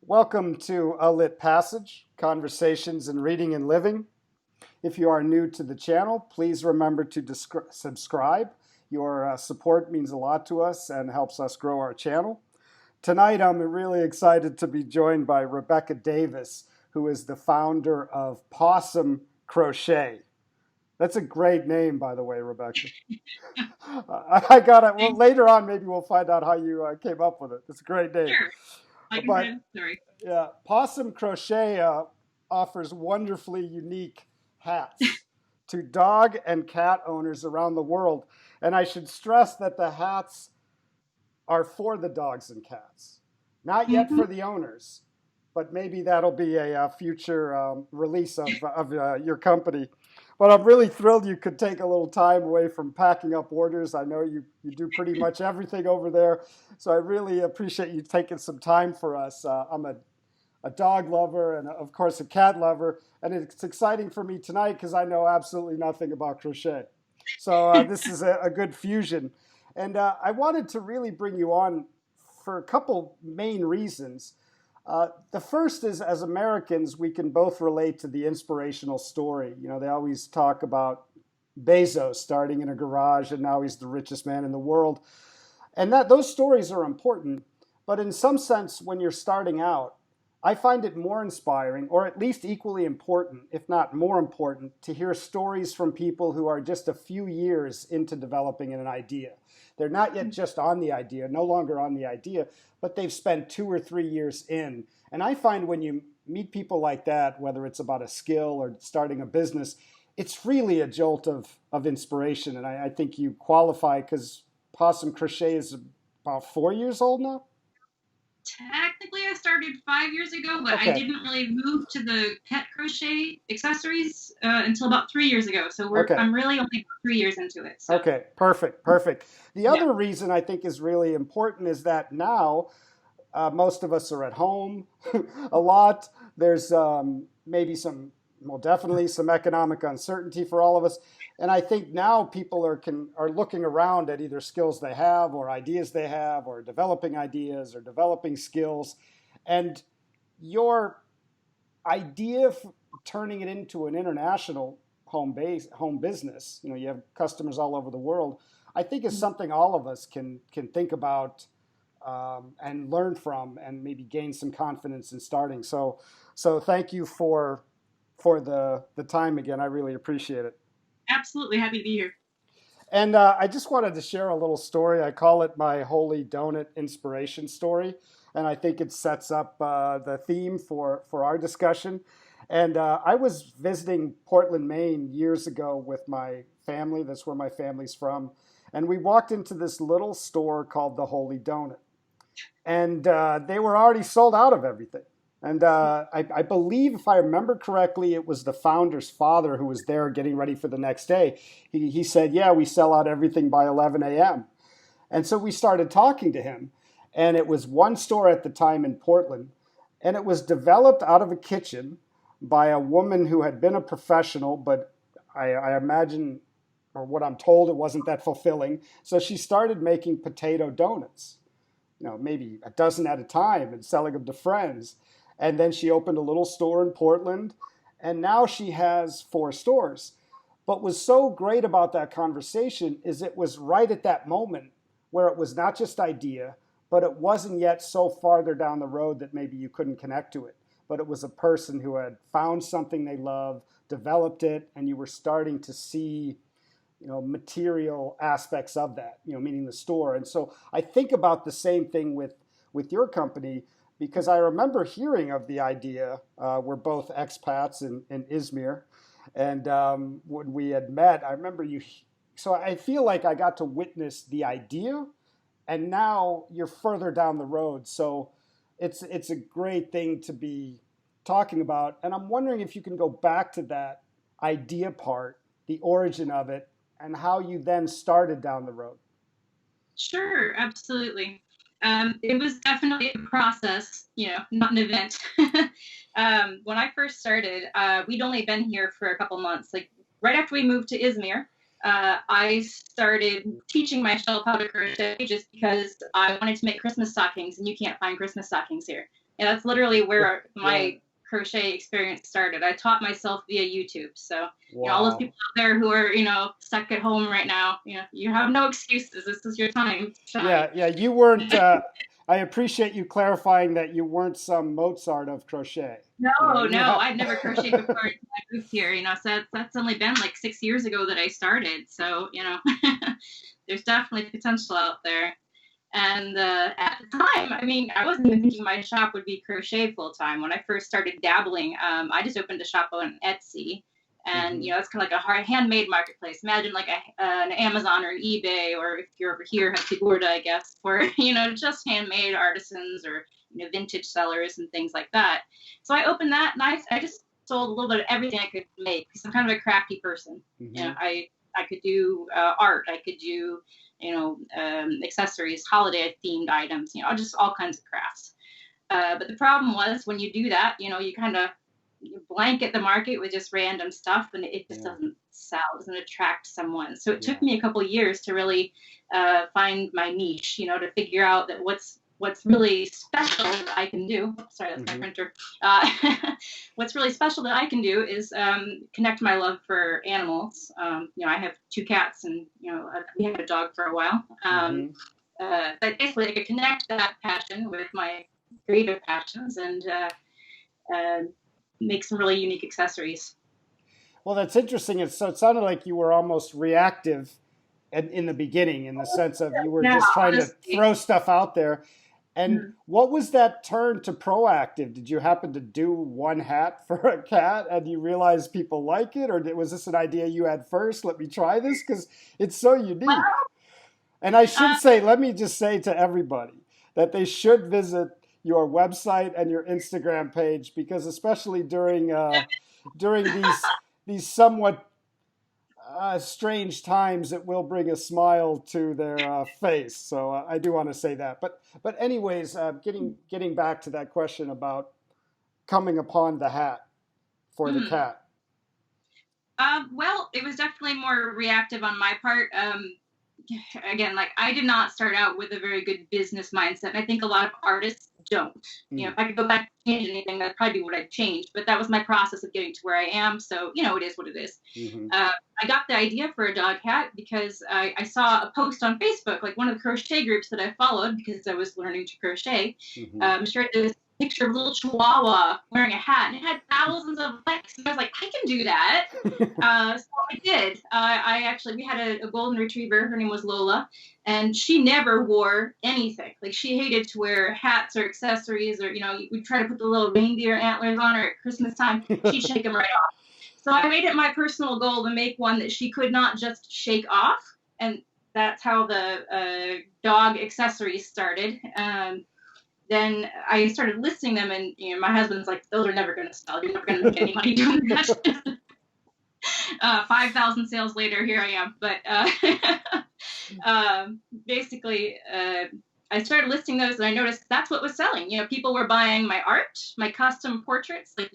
Welcome to A Lit Passage, Conversations in Reading and Living. If you are new to the channel, please remember to subscribe. Your support means a lot to us and helps us grow our channel. Tonight, I'm really excited to be joined by Rebecca Davis, who is the founder of Pawsome Crochet. That's a great name, by the way, Rebecca. I got it. Well, later on, maybe we'll find out how you came up with it. It's a great name. Sure, I can But head. Sorry. yeah, Pawsome Crochet offers wonderfully unique hats to dog and cat owners around the world. And I should stress that the hats are for the dogs and cats, not yet Hmm. for the owners, but maybe that'll be a future release of your company. But I'm really thrilled you could take a little time away from packing up orders. I know you do pretty much everything over there. So I really appreciate you taking some time for us. I'm a dog lover and, of course, a cat lover. And it's exciting for me tonight because I know absolutely nothing about crochet. So this is a good fusion. And I wanted to really bring you on for a couple main reasons. The first is, as Americans, we can both relate to the inspirational story. You know, they always talk about Bezos starting in a garage and now he's the richest man in the world. And that those stories are important, but in some sense, when you're starting out, I find it more inspiring, or at least equally important, if not more important, to hear stories from people who are just a few years into developing an idea. They're not yet just on the idea, no longer on the idea, but they've spent 2 or 3 years in. And I find when you meet people like that, whether it's about a skill or starting a business, it's really a jolt of inspiration. And I think you qualify because Pawsome Crochet is about 4 years old now. Technically, I started 5 years ago, but I Okay. didn't really move to the pet crochet accessories until about 3 years ago. So Okay. I'm really only 3 years into it. So Okay. Perfect. Perfect. The yeah. other reason I think is really important is that now most of us are at home a lot. There's maybe some, well, definitely some economic uncertainty for all of us. And I think now people are looking around at either skills they have or ideas they have or developing ideas or developing skills. And your idea of turning it into an international home business, you know, you have customers all over the world, I think is something all of us can think about and learn from and maybe gain some confidence in starting. So thank you for the time again. I really appreciate it. Absolutely happy to be here. And I just wanted to share a little story. I call it my Holy Donut Inspiration Story. And I think it sets up the theme for our discussion. And I was visiting Portland, Maine years ago with my family. That's where my family's from. And we walked into this little store called the Holy Donut. And they were already sold out of everything. And I believe, if I remember correctly, it was the founder's father who was there getting ready for the next day. He said, "Yeah, we sell out everything by 11 a.m." And so we started talking to him. And it was one store at the time in Portland. And it was developed out of a kitchen by a woman who had been a professional, but I imagine, or what I'm told, it wasn't that fulfilling. So she started making potato donuts, you know, maybe a dozen at a time and selling them to friends. And then she opened a little store in Portland, and now she has 4 stores. But what was so great about that conversation is it was right at that moment where it was not just idea, but it wasn't yet so farther down the road that maybe you couldn't connect to it. But it was a person who had found something they loved, developed it, and you were starting to see, you know, material aspects of that, you know, meaning the store. And so I think about the same thing with your company, because I remember hearing of the idea. We're both expats in Izmir, and when we had met, I remember you. So I feel like I got to witness the idea, and now you're further down the road. So it's a great thing to be talking about. And I'm wondering if you can go back to that idea part, the origin of it, and how you then started down the road. Sure, absolutely. It was definitely a process, not an event. When I first started, we'd only been here for a couple months. Like right after we moved to Izmir, I started teaching myself how to crochet just because I wanted to make Christmas stockings, and you can't find Christmas stockings here. Yeah, that's literally where Right. my crochet experience started. I taught myself via YouTube. So, all those Wow. people out there who are, stuck at home right now, you have no excuses. This is your time to shine. Yeah, yeah. You weren't. I appreciate you clarifying that you weren't some Mozart of crochet. You know, No, you no, have. I've never crocheted before until I moved here, so that's only been like 6 years ago that I started. So, there's definitely potential out there. And at the time, I mean, I wasn't even thinking my shop would be crochet full time. When I first started dabbling, I just opened a shop on Etsy. And, Hmm. it's kind of like a hard handmade marketplace. Imagine like an Amazon or an eBay, or if you're over here, Hepsiburda, I guess, for, just handmade artisans or, vintage sellers and things like that. So I opened that and I just sold a little bit of everything I could make because I'm kind of a crafty person. Hmm. I could do art. I could do accessories, holiday themed items, just all kinds of crafts. But the problem was when you do that, you kind of blanket the market with just random stuff and it just Yeah, doesn't sell, doesn't attract someone. So it took yeah, me a couple of years to really find my niche, to figure out that what's really special that I can do. Sorry, that's my hmm, printer. What's really special that I can do is connect my love for animals. I have two cats and, we had a dog for a while. hmm. But basically I could connect that passion with my creative passions and uh, make some really unique accessories. Well, that's interesting. So it sounded like you were almost reactive in the beginning, in the sense of you were Yeah, just trying to honestly. throw stuff out there. And Mhm. what was that turn to proactive? Did you happen to do one hat for a cat and you realized people like it? Or was this an idea you had first? Let me try this because it's so unique. Well, And I should uh, say, let me just say to everybody that they should visit your website and your Instagram page because especially during these somewhat strange times, it will bring a smile to their face. So I do want to say that. But anyways, getting back to that question about coming upon the hat for the mm, cat. well, it was definitely more reactive on my part. Again, like I did not start out with a very good business mindset. And I think a lot of artists don't. Mm, If I could go back and change anything, that'd probably be what I'd change. But that was my process of getting to where I am. So, it is what it is. hmm. I got the idea for a dog hat because I saw a post on Facebook, like one of the crochet groups that I followed because I was learning to crochet. Hmm. Shared this picture of a little chihuahua wearing a hat, and it had thousands of likes. And I was like, I can do that. So I did. We had a golden retriever. Her name was Lola, and she never wore anything. Like she hated to wear hats or accessories, or we'd try to put the little reindeer antlers on her at Christmas time. She'd shake them right off. So I made it my personal goal to make one that she could not just shake off, and that's how the dog accessories started. Then I started listing them, and my husband's like, "Those are never going to sell. You're never going to make any money doing that." 5,000 sales later, here I am. But basically, I started listing those, and I noticed that's what was selling. People were buying my art, my custom portraits, like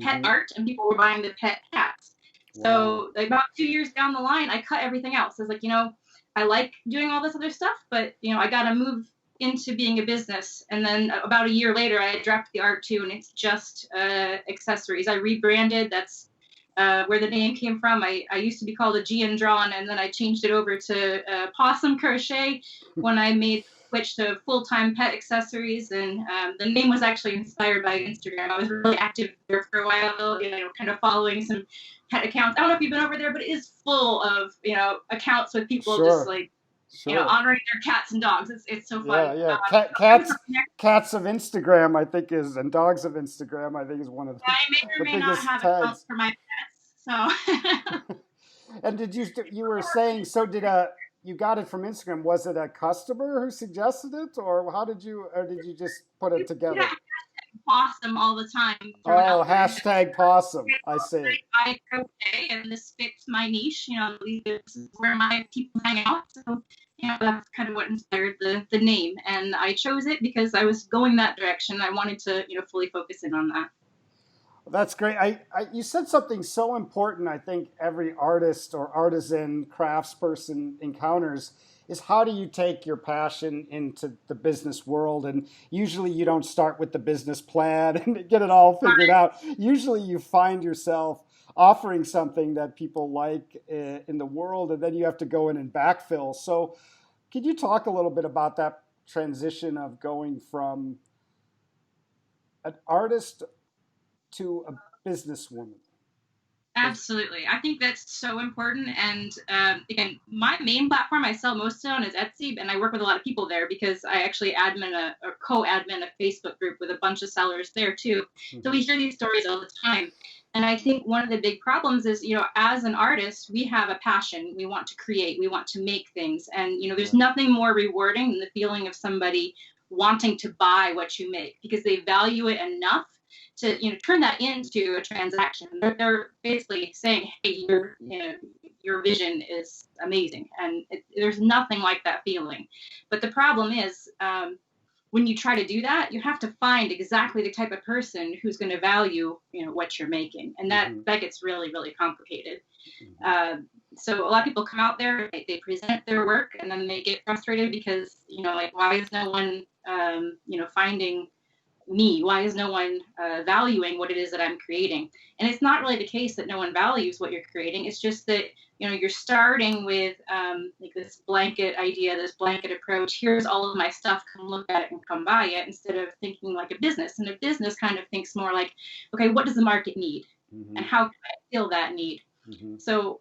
pet Hmm. art, and people were buying the pet hats. Wow. So about 2 years down the line, I cut everything else. I was like, I like doing all this other stuff, but I got to move into being a business. And then about a year later, I dropped the art too, and it's just accessories. I rebranded. That's where the name came from. I used to be called a Gian Drawn, and then I changed it over to Pawsome Crochet when I made the switch to full-time pet accessories. And the name was actually inspired by Instagram. I was really active there for a while, kind of following some pet accounts. I don't know if you've been over there, but it is full of accounts with people just Sure. like Sure. honoring their cats and dogs. It's so fun. Yeah, yeah. I'm from Cats of Instagram, I think is, and dogs of Instagram, I think is one of I may or the may not biggest have accounts tags. for my pets, so. And you were saying, so you got it from Instagram? Was it a customer who suggested it, or or did you just put it Yeah, together? Pawsome all the time thrown Oh, out there. hashtag possum. I see. I crochet and this fits my niche. This is where my people hang out. So, that's kind of what inspired the name. And I chose it because I was going that direction. I wanted to, fully focus in on that. That's great. You said something so important. I think every artist or artisan craftsperson encounters is how do you take your passion into the business world? And usually you don't start with the business plan and get it all figured out. Usually you find yourself offering something that people like in the world, and then you have to go in and backfill. So, could you talk a little bit about that transition of going from an artist to a businesswoman? Because Absolutely. I think that's so important. And again, my main platform I sell most on is Etsy, and I work with a lot of people there because I actually admin or co-admin a Facebook group with a bunch of sellers there too. So mm-hmm, we hear these stories all the time. And I think one of the big problems is, as an artist, we have a passion. We want to create, we want to make things. And, there's right, nothing more rewarding than the feeling of somebody wanting to buy what you make because they value it enough to turn that into a transaction. They're basically saying, hey, your vision is amazing, and there's nothing like that feeling. But the problem is, when you try to do that, you have to find exactly the type of person who's going to value what you're making, and that mm-hmm, that gets really really complicated. mm-hmm, uh, so a lot of people come out there, they present their work, and then they get frustrated because like, why is no one finding me? Why is no one valuing what it is that I'm creating? And it's not really the case that no one values what you're creating. It's just that you're starting with like this blanket idea, this blanket approach. Here's all of my stuff. Come look at it and come buy it, instead of thinking like a business. And a business kind of thinks more like, okay, what does the market need, mm-hmm, and how can I fill that need? mm-hmm. So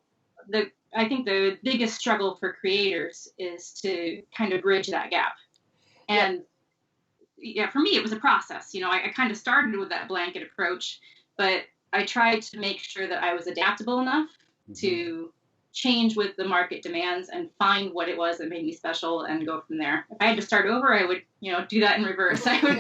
I think the biggest struggle for creators is to kind of bridge that gap. Yeah. And yeah, for me, it was a process. I kind of started with that blanket approach, but I tried to make sure that I was adaptable enough Mm-hmm. to change with the market demands and find what it was that made me special and go from there. If I had to start over, I would, do that in reverse. I would,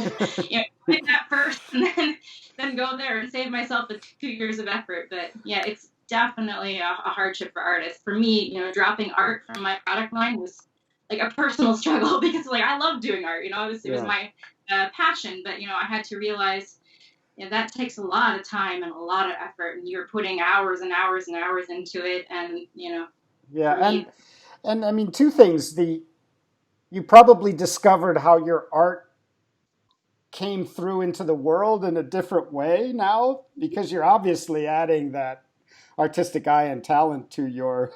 pick that first and then go there and save myself the 2 years of effort. But yeah, it's definitely a hardship for artists. For me, dropping art from my product line was like a personal struggle because like I love doing art. It was Yeah. my passion, but I had to realize that takes a lot of time and a lot of effort, and you're putting hours and hours and hours into it. And Yeah. for me, And I mean, two things. You probably discovered how your art came through into the world in a different way now because you're obviously adding that artistic eye and talent to your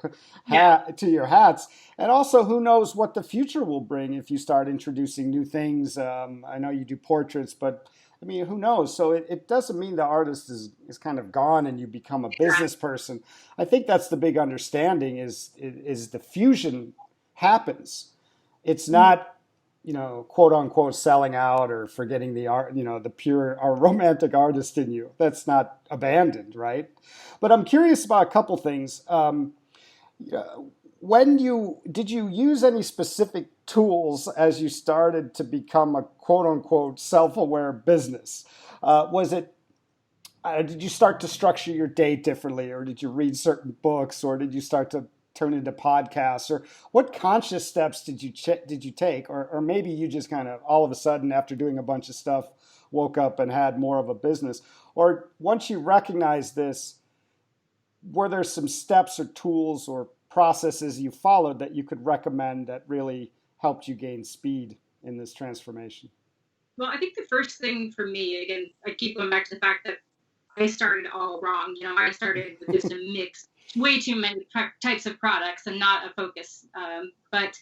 yeah, hats. And also, who knows what the future will bring if you start introducing new things. I know you do portraits, but I mean, who knows? So it doesn't mean the artist is kind of gone and you become a business person. I think that's the big understanding is the fusion happens. It's not, quote unquote selling out or forgetting the art, the pure or romantic artist in you. That's not abandoned, right? But I'm curious about a couple things. When you did you use any specific tools as you started to become a quote unquote self-aware business? Was it did you start to structure your day differently, or did you read certain books, or did you start to turn into podcasts, or what conscious steps did you take, or maybe you just kind of all of a sudden after doing a bunch of stuff woke up and had more of a business, or once you recognized this, were there some steps or tools or processes you followed that you could recommend that really helped you gain speed in this transformation? well, I think the first thing for me, again, I keep going back to the fact that I started all wrong. I started with just a mix, way too many types of products and not a focus. But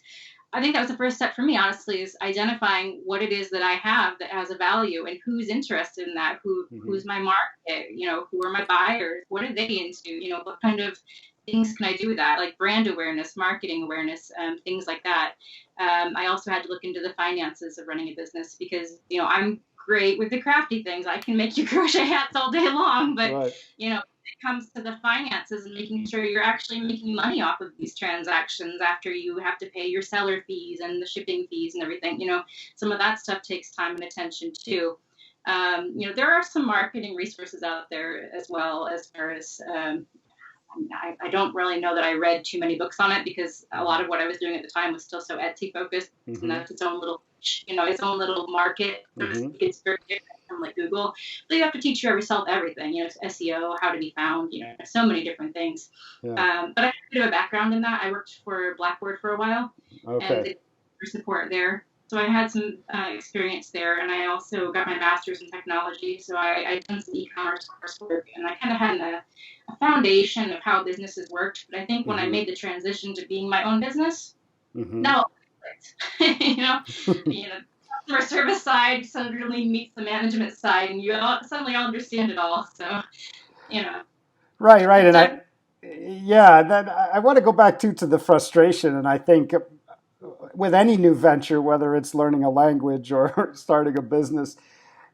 I think that was the first step for me, honestly, is identifying what it is that I have that has a value and who's interested in that, Mm-hmm. who's my market, who are my buyers, what are they into, what kind of things can I do with that, like brand awareness, marketing awareness, things like that. I also had to look into the finances of running a business because, I'm great with the crafty things. I can make you crochet hats all day long, but, Right. it comes to the finances and making sure you're actually making money off of these transactions after you have to pay your seller fees and the shipping fees and everything. Some of that stuff takes time and attention too. There are some marketing resources out there as well, as far as I don't really know that I read too many books on it because a Mm-hmm. lot of what I was doing at the time was still so Etsy focused, and Mm-hmm. that's its own little its own little market. So to Hmm. speak. It's very different from like Google. But you have to teach yourself everything, SEO, how to be found, so many different things. Yeah. But I have a bit of a background in that. I worked for Blackboard for a while and Okay. did support there. So I had some experience there, and I also got my master's in technology. So I done some e-commerce coursework, and I kind of had a foundation of how businesses worked. But I think when I Hmm. made the transition to being my own business, Hmm. now you know, you know, customer service side suddenly meets the management side, and suddenly all understand it all. So you know, Right, right. it's And definitely yeah, then I want to go back to the frustration. And I think with any new venture, whether it's learning a language or starting a business,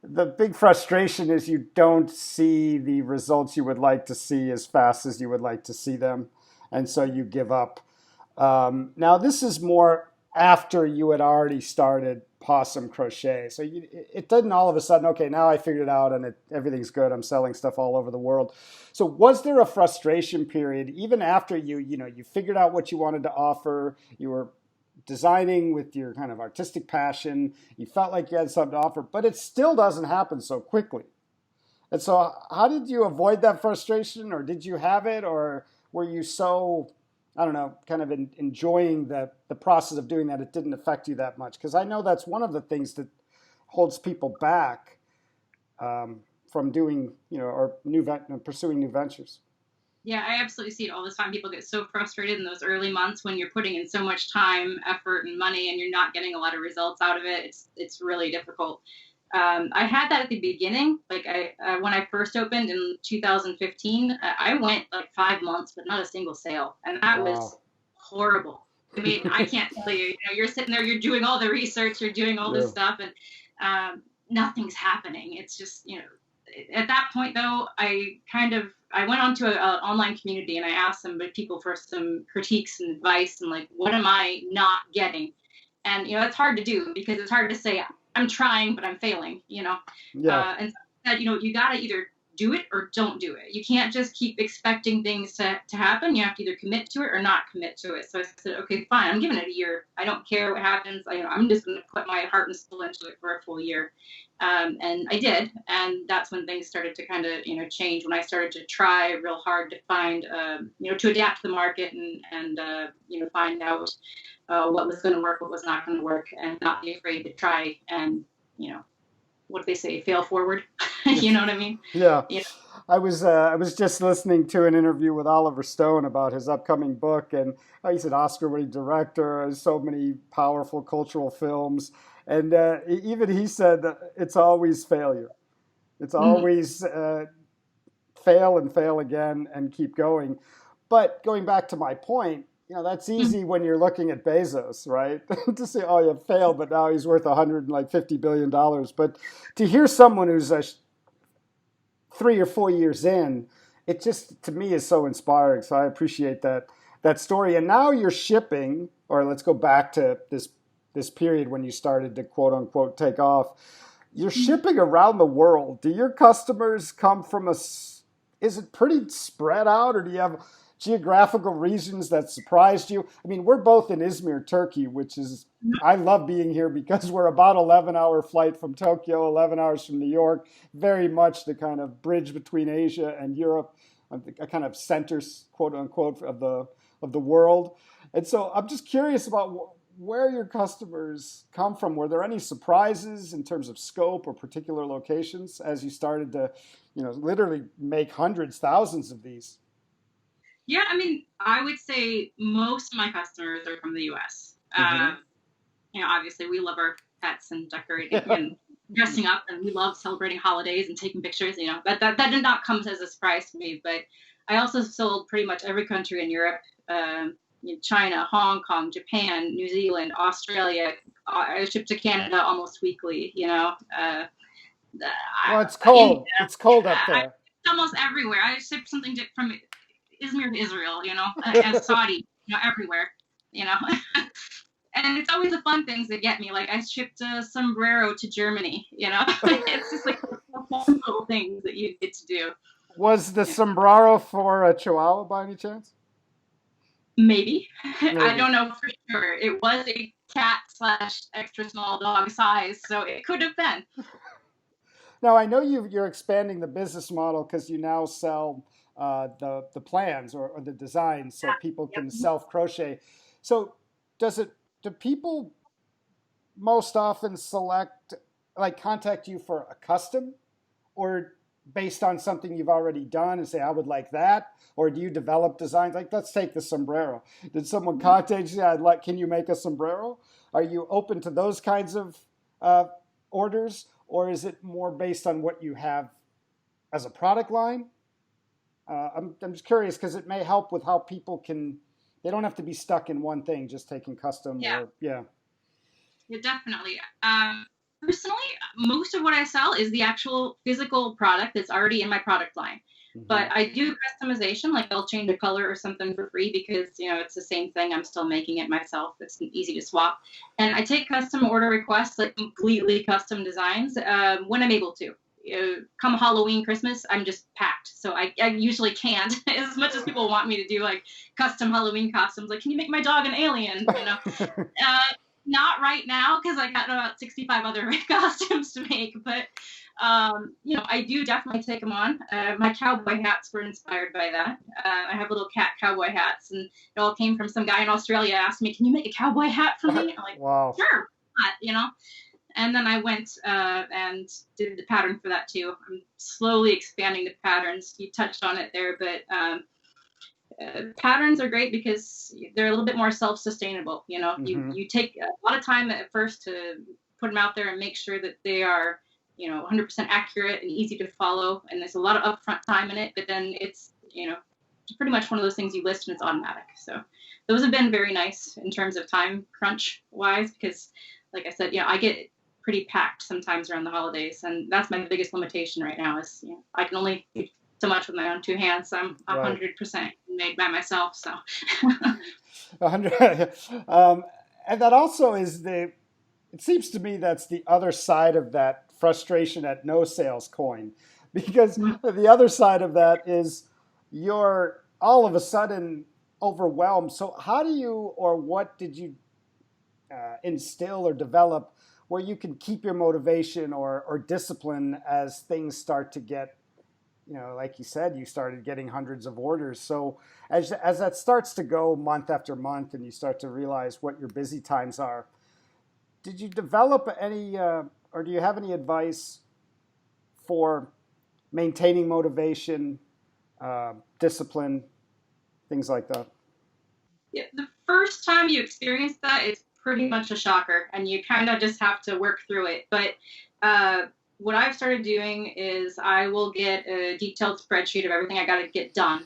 the big frustration is you don't see the results you would like to see as fast as you would like to see them. And so you give up. Now, this is more after you had already started Pawsome Crochet. So it didn't all of a sudden, okay, now I figured it out and everything's good. I'm selling stuff all over the world. So was there a frustration period even after you figured out what you wanted to offer, you were designing with your kind of artistic passion, you felt like you had something to offer, but it still doesn't happen so quickly. And so how did you avoid that frustration, or did you have it, or were you so, I don't know, kind of enjoying the process of doing that it didn't affect you that much? Because I know that's one of the things that holds people back from doing, or pursuing new ventures. Yeah, I absolutely see it all the time. People get so frustrated in those early months when you're putting in so much time, effort, and money, and you're not getting a lot of results out of it. It's really difficult. I had that at the beginning. Like when I first opened in 2015, I went like 5 months, but not a single sale, and that was Wow. horrible. I mean, I can't tell you. You're sitting there, you're doing all the research, you're doing all Yeah. this stuff, and nothing's happening. It's just, at that point though, I went onto an online community and I asked some people for some critiques and advice and like, what am I not getting? And it's hard to do because it's hard to say I'm trying but I'm failing. Yeah. And that you got to either do it or don't do it. You can't just keep expecting things to happen. You have to either commit to it or not commit to it. So I said, okay, fine, I'm giving it a year. I don't care what happens. I'm just going to put my heart and soul into it for a full year. And I did, and that's when things started to kind of change. When I started to try real hard to find to adapt to the market and find out what was going to work, what was not going to work, and not be afraid to try and what do they say, fail forward. You know what I mean? Yeah. Yeah. I was just listening to an interview with Oliver Stone about his upcoming book, and he's an Oscar-winning director, has so many powerful cultural films, and even he said that it's always failure. It's Mm-hmm. always fail and fail again and keep going. But going back to my point, that's easy when you're looking at Bezos, right? To say, oh, you failed, but now he's worth $150 billion. But to hear someone who's 3 or 4 years in, it just to me is so inspiring. So I appreciate that story. And now you're shipping, or let's go back to this period when you started to quote unquote take off. You're shipping around the world. Do your customers come from is it pretty spread out, or do you have geographical regions that surprised you? I mean, we're both in Izmir, Turkey, which is, I love being here because we're about 11-hour flight from Tokyo, 11 hours from New York, very much the kind of bridge between Asia and Europe, a kind of center, quote unquote, of the world. And so I'm just curious about where your customers come from. Were there any surprises in terms of scope or particular locations as you started to, literally make hundreds, thousands of these? Yeah, I mean, I would say most of my customers are from the U.S. Hmm. Obviously, we love our pets and decorating and dressing up, and we love celebrating holidays and taking pictures. That did not come as a surprise to me. But I also sold pretty much every country in Europe, China, Hong Kong, Japan, New Zealand, Australia. I shipped to Canada almost weekly. Well, it's India. cold. It's cold up I there. almost everywhere. I shipped something from Izmir to Israel, and Saudi, everywhere, you know. And it's always the fun things that get me. Like I shipped a sombrero to Germany, it's just like fun little things that you get to do. Was the Yeah. sombrero for a Chihuahua by any chance? Maybe. I Maybe. don't know for sure. It was a cat slash extra small dog size, so it could have been. Now I know you're expanding the business model because you now sell the plans or the designs, so people can Yep. self crochet. So does it? Do people most often select like contact you for a custom, or based on something you've already done and say I would like that, or do you develop designs? Like let's take the sombrero. Did someone contact you? I'd like. Can you make a sombrero? Are you open to those kinds of uh, orders, or is it more based on what you have as a product line? I'm just curious because it may help with how people can. They don't have to be stuck in one thing, just taking custom Yeah. or yeah. Yeah, definitely. Personally, most of what I sell is the actual physical product that's already in my product line. Mm-hmm. But I do customization, like I'll change a color or something for free because, it's the same thing. I'm still making it myself. It's easy to swap. And I take custom order requests, like completely custom designs, when I'm able to. Come Halloween, Christmas, I'm just packed. So I usually can't, as much as people want me to do like custom Halloween costumes. Like, can you make my dog an alien? Uh, Not right now because I got about 65 other costumes to make, but I do definitely take them on. My cowboy hats were inspired by that. I have little cat cowboy hats, and it all came from some guy in Australia asked me, "Can you make a cowboy hat for me?" I'm like, Wow. "Sure." And then I went and did the pattern for that too. I'm slowly expanding the patterns. You touched on it there, but patterns are great because they're a little bit more self-sustainable. Mm-hmm. You take a lot of time at first to put them out there and make sure that they are 100% accurate and easy to follow, and there's a lot of upfront time in it, but then it's pretty much one of those things you list and it's automatic. So those have been very nice in terms of time crunch wise because, like I said, I get pretty packed sometimes around the holidays, and that's my biggest limitation right now is I can only do so much with my own two hands. So I'm Right. 100% made by myself. So 100. And that also is the. It seems to me that's the other side of that frustration at no sales coin, because the other side of that is you're all of a sudden overwhelmed. So how do you, or what did you instill or develop where you can keep your motivation or discipline as things start to get, like you said, you started getting hundreds of orders. So as that starts to go month after month and you start to realize what your busy times are, did you develop any, or do you have any advice for maintaining motivation, discipline, things like that? yeah, the first time you experience that, it's pretty much a shocker, and you kind of just have to work through it. But what I've started doing is I will get a detailed spreadsheet of everything I got to get done.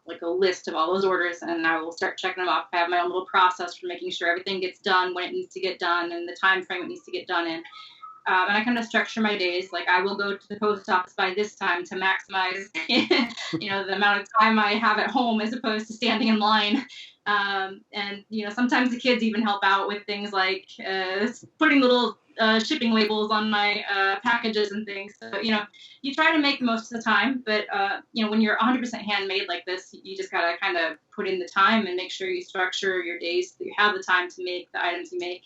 Like a list of all those orders, and I will start checking them off. I have my own little process for making sure everything gets done when it needs to get done and the time frame it needs to get done in. And I kind of structure my days. Like I will go to the post office by this time to maximize, the amount of time I have at home as opposed to standing in line. And sometimes the kids even help out with things like putting little shipping labels on my packages and things. So you try to make the most of the time, but when you're 100% handmade like this, you just gotta kind of put in the time and make sure you structure your days so that you have the time to make the items you make.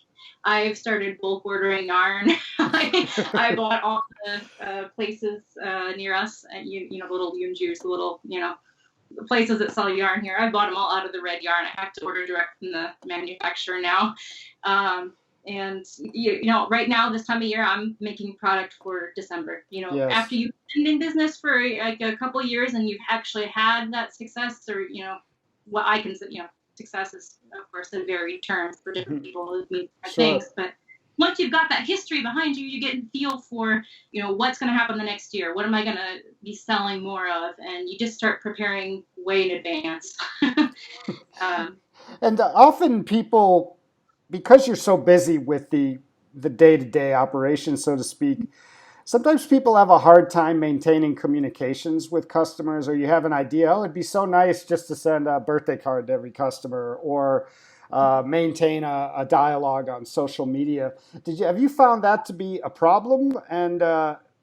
I've started bulk ordering yarn. I bought all the places near us, and the little Yun Juice, the little the places that sell yarn here. I bought them all out of the red yarn. I have to order direct from the manufacturer now. And right now this time of year, I'm making product for December. Yes. After you've been in business for like a couple of years and you've actually had that success, or what I consider, success is of course a varied term for different people who mean different Sure. things. But once you've got that history behind you, you get a feel for what's going to happen the next year. What am I going to be selling more of? And you just start preparing way in advance. um, And often people, because you're so busy with the day-to-day operation, so to speak, sometimes people have a hard time maintaining communications with customers, or you have an idea, oh, it'd be so nice just to send a birthday card to every customer, or maintain a dialogue on social media. Have you found that to be a problem? And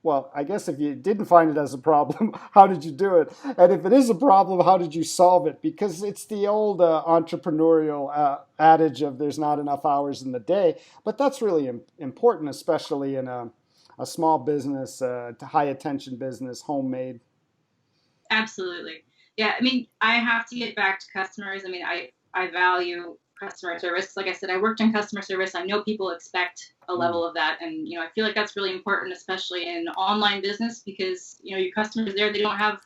well, I guess if you didn't find it as a problem, how did you do it? And if it is a problem, how did you solve it? Because it's the old entrepreneurial adage of there's not enough hours in the day. But that's really important, especially in a small business, high attention business, homemade. Absolutely. Yeah, I mean, I have to get back to customers. I mean, I value customer service. Like I said, I worked in customer service. I know people expect a Mm, level of that, and I feel like that's really important, especially in online business, because your customers there, they don't have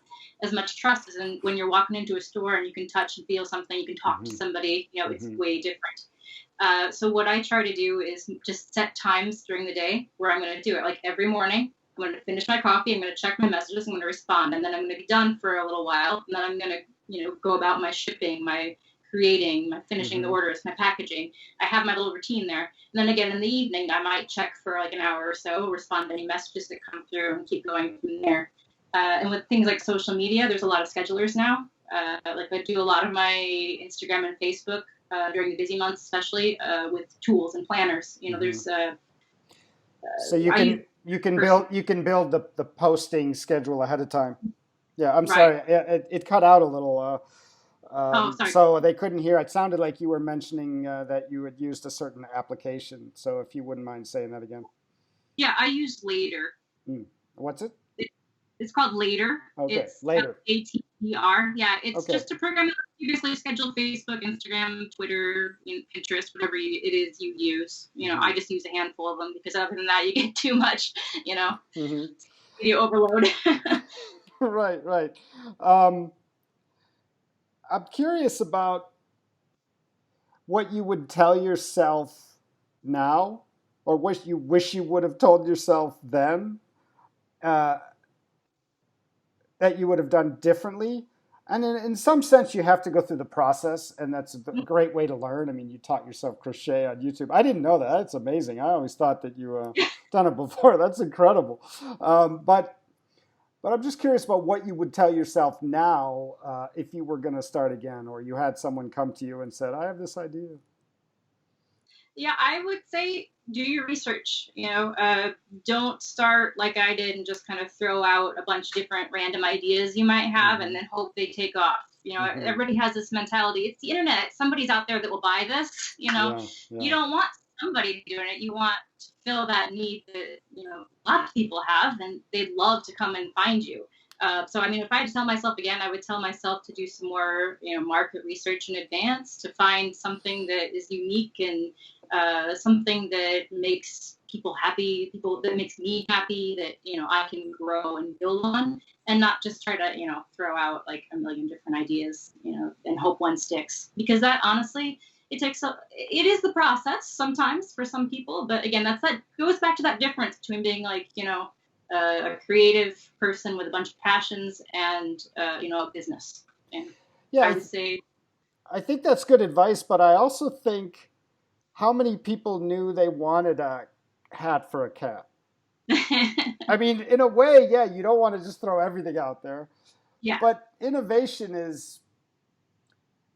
as much trust as in when you're walking into a store and you can touch and feel something, you can talk to hmm somebody. It's hmm way different. So what I try to do is just set times during the day where I'm going to do it. Like every morning, I'm going to finish my coffee. I'm going to check my messages. I'm going to respond, and then I'm going to be done for a little while, and then I'm going to go about my shipping, my creating, my finishing the hmm orders, my packaging. I have my little routine there. And then again in the evening, I might check for like an hour or so, respond to any messages that come through, and keep going from there. And with things like social media, there's a lot of schedulers now. Like I do a lot of my Instagram and Facebook during the busy months, especially with tools and planners. hmm There's So you I use can you can person build the posting schedule ahead of time. Yeah, I'm right. sorry, it cut out a little. Oh, sorry. So they couldn't hear. It sounded like you were mentioning that you had used a certain application. So if you wouldn't mind saying that again. Yeah, I use Later. Mm. What's it? It's called Later. Okay, It's later. Later. Yeah, it's Okay. just a program that you basically schedule Facebook, Instagram, Twitter, Pinterest, whatever it is you use. hmm I just use a handful of them because other than that, you get too much, you know, hmm media overload. Right, right. Um, I'm curious about what you would tell yourself now, or what you wish you would have told yourself then. Uh, that you would have done differently? And in some sense, you have to go through the process, and that's a great way to learn. I mean, you taught yourself crochet on YouTube. I didn't know that. That's amazing. I always thought that you done it before. That's incredible. But I'm just curious about what you would tell yourself now if you were going to start again, or you had someone come to you and said, "I have this idea." Yeah, I would say do your research. Don't start like I did and just kind of throw out a bunch of different random ideas you might have and hmm then hope they take off. hmm Everybody has this mentality. It's the internet. Somebody's out there that will buy this. Yeah, You yeah. don't want somebody doing it. You want to fill that need that a lot of people have, and they'd love to come and find you. So, I mean, if I had to tell myself again, I would tell myself to do some more, market research in advance to find something that is unique and something that makes people happy, people that makes me happy, that I can grow and build on, and not just try to throw out like a million different ideas, and hope one sticks. Because that honestly, it is the process sometimes for some people, but again, that goes back to that difference between being like a creative person with a bunch of passions and a business. And Yeah, I would say I think that's good advice, but I also think how many people knew they wanted a hat for a cat? I mean, in a way, yeah, you don't want to just throw everything out there, yeah, but innovation is.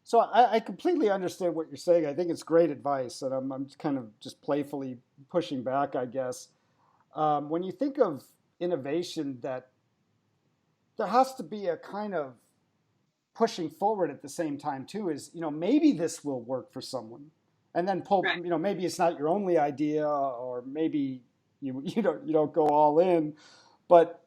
So I completely understand what you're saying. I think it's great advice, and I'm kind of just playfully pushing back, I guess. When you think of innovation, that there has to be a kind of pushing forward at the same time too. Is maybe this will work for someone, and then pull. right. Maybe it's not your only idea, or maybe you don't go all in, but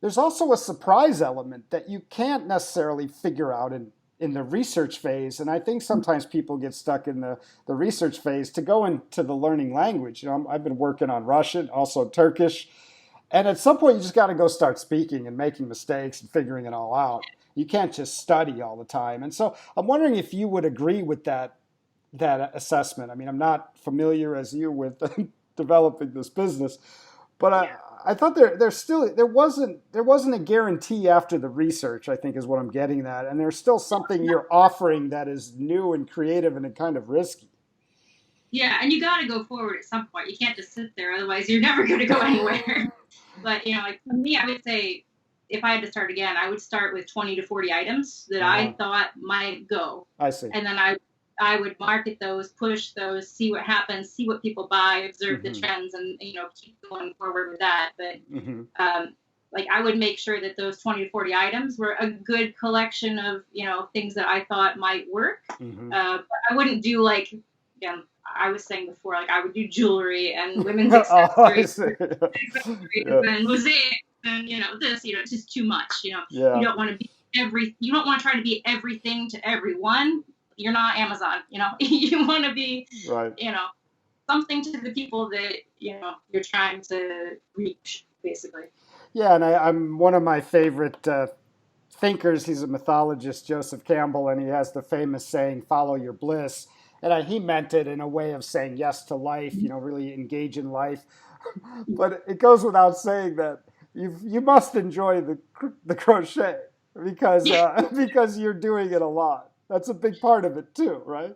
there's also a surprise element that you can't necessarily figure out in the research phase. And I think sometimes people get stuck in the research phase to go into the learning language. I've been working on Russian, also Turkish. And at some point, you just got to go start speaking and making mistakes and figuring it all out. You can't just study all the time. And so I'm wondering if you would agree with that assessment. I mean, I'm not familiar as you with developing this business, but Yeah. I thought there wasn't a guarantee after the research, I think is what I'm getting at, and there's still something you're offering that is new and creative and kind of risky. Yeah, and you got to go forward at some point. You can't just sit there, otherwise you're never going to go anywhere. But like for me, I would say if I had to start again, I would start with 20 to 40 items that I Uh-huh. thought might go, I see. and then I would market those, push those, see what happens, see what people buy, observe the Hmm. trends, and keep going forward with that. But Hmm. like I would make sure that those 20 to 40 items were a good collection of things that I thought might work. Hmm. But I wouldn't do like I was saying before, like I would do jewelry and women's Oh, I accessories, see. Yeah. and mosaics, and this, it's just too much. You Yeah. don't want to be you don't want to try to be everything to everyone. You're not Amazon. You want to be, Right. something to the people that you're trying to reach, basically. Yeah, and I'm one of my favorite thinkers. He's a mythologist, Joseph Campbell, and he has the famous saying, "Follow your bliss." And he meant it in a way of saying yes to life. Really engage in life. But it goes without saying that you must enjoy the crochet because because you're doing it a lot. That's a big part of it too, right?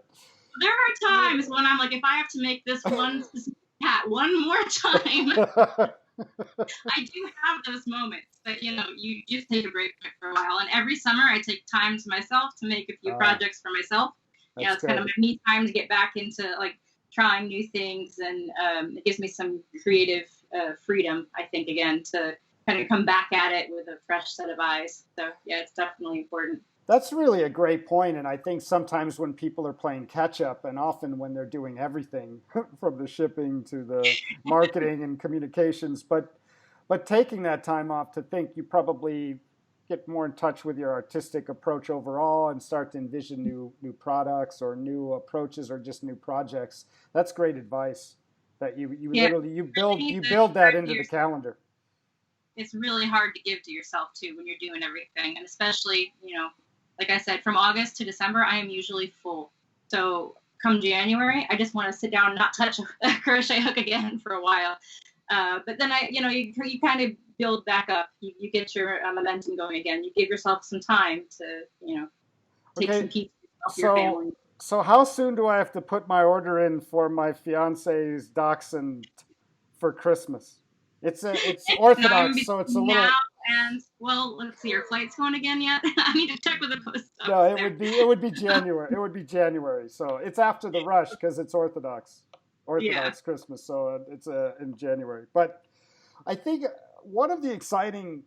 There are times when I'm like, if I have to make this one specific hat one more time, I do have those moments. But you just take a break for a while. And every summer, I take time to myself to make a few Ah, projects for myself. that's It's kind good. of my me time to get back into like trying new things, and it gives me some creative freedom, I think, again, to kind of come back at it with a fresh set of eyes. So yeah, it's definitely important. That's really a great point, and I think sometimes when people are playing catch up, and often when they're doing everything from the shipping to the marketing and communications, but taking that time off to think, you probably get more in touch with your artistic approach overall and start to envision new products or new approaches or just new projects. That's great advice. That you Yeah, literally really need you to build that into give the yourself. calendar. It's really hard to give to yourself too when you're doing everything, and especially like I said, from August to December I am usually full. So come January I just want to sit down and not touch a crochet hook again for a while. But then you kind of build back up. You get your momentum going again. You give yourself some time to take Okay, some pieces off your so family. how soon do I have to put my order in for my fiance's dachshund for Christmas? It's Time Orthodox, so it's a between now little. and, well, let's see, your flight's going again yet? I need to check with the post No, office there. it would be January. It would be January. So it's after the rush because it's Yeah. Orthodox Christmas. So it's in January. But I think one of the exciting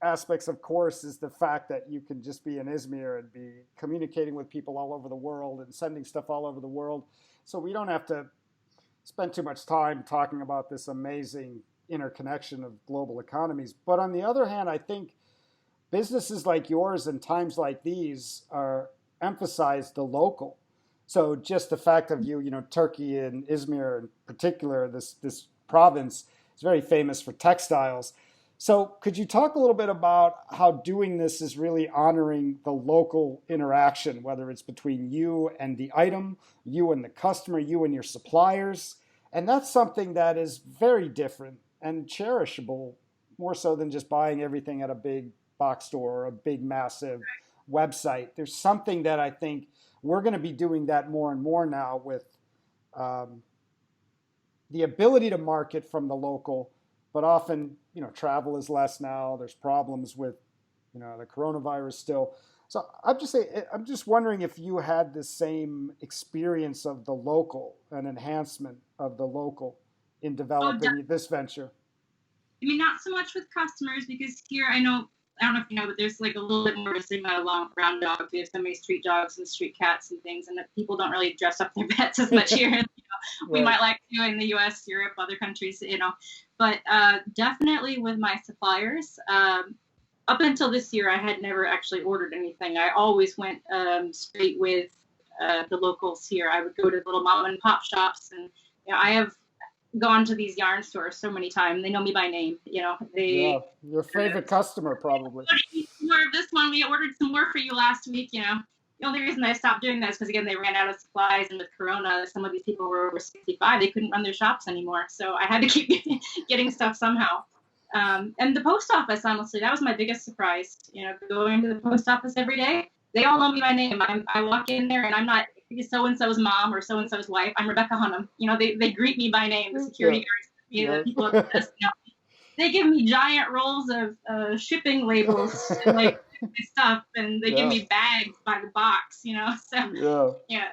aspects, of course, is the fact that you can just be in Izmir and be communicating with people all over the world and sending stuff all over the world. So we don't have to spend too much time talking about this amazing interconnection of global economies. But on the other hand, I think businesses like yours in times like these are emphasize the local. So just the fact of Turkey and Izmir in particular, this province is very famous for textiles. So could you talk a little bit about how doing this is really honoring the local interaction, whether it's between you and the item, you and the customer, you and your suppliers? And that's something that is very different and cherishable, more so than just buying everything at a big box store or a big, massive website. There's something that I think we're going to be doing that more and more now with um, the ability to market from the local, but often, travel is less now. There's problems with, the coronavirus still. So I'm just wondering if you had the same experience of the local, an enhancement of the local in Oh, developing this venture. I mean, not so much with customers because here I don't know if you know, but there's like a little bit more of a stigma around dogs. We have so many street dogs and street cats and things, and that people don't really dress up their pets as much here. We Right. might like to in the U.S., Europe, other countries. But definitely with my suppliers. Up until this year, I had never actually ordered anything. I always went straight with the locals here. I would go to little mom and pop shops, and I have gone to these yarn stores so many times. They know me by name. Yeah. They Your favorite customer, probably. more of this one. We ordered some more for you last week. The only reason I stopped doing that is because again they ran out of supplies, and with Corona, some of these people were over 65. They couldn't run their shops anymore, so I had to keep getting stuff somehow. And the post office, honestly, that was my biggest surprise. Going to the post office every day, they all know me by name. I walk in there, and I'm not so and so's mom or so and so's wife. I'm Rebecca Hunnam. They greet me by name. The Yeah. security guards, the Yeah. people at the desk. They give me giant rolls of shipping labels and like stuff, and they give Yeah. me bags by the box. So Yeah. yeah,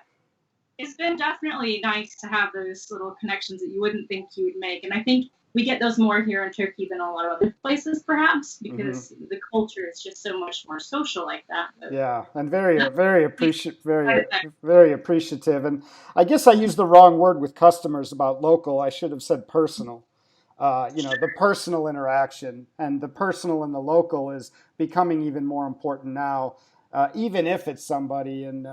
it's been definitely nice to have those little connections that you wouldn't think you would make. And I think we get those more here in Turkey than a lot of other places, perhaps, Hmm. because the culture is just so much more social like that. But Yeah, and very appreciative, that. very appreciative. And I guess I used the wrong word with customers about local. I should have said personal. The personal interaction and the personal and the local is becoming even more important now, even if it's somebody in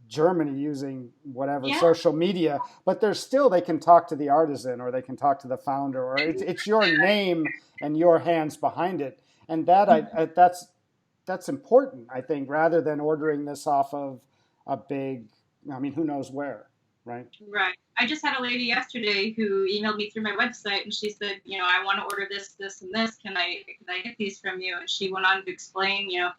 Germany using whatever Yeah. social media, but there's still, they can talk to the artisan or they can talk to the founder, or it's your name and your hands behind it. And that's important, I think, rather than ordering this off of a big, I mean, who knows where, right? Right. I just had a lady yesterday who emailed me through my website, and she said, I want to order this, this, and this. Can I get these from you? And she went on to explain, yeah,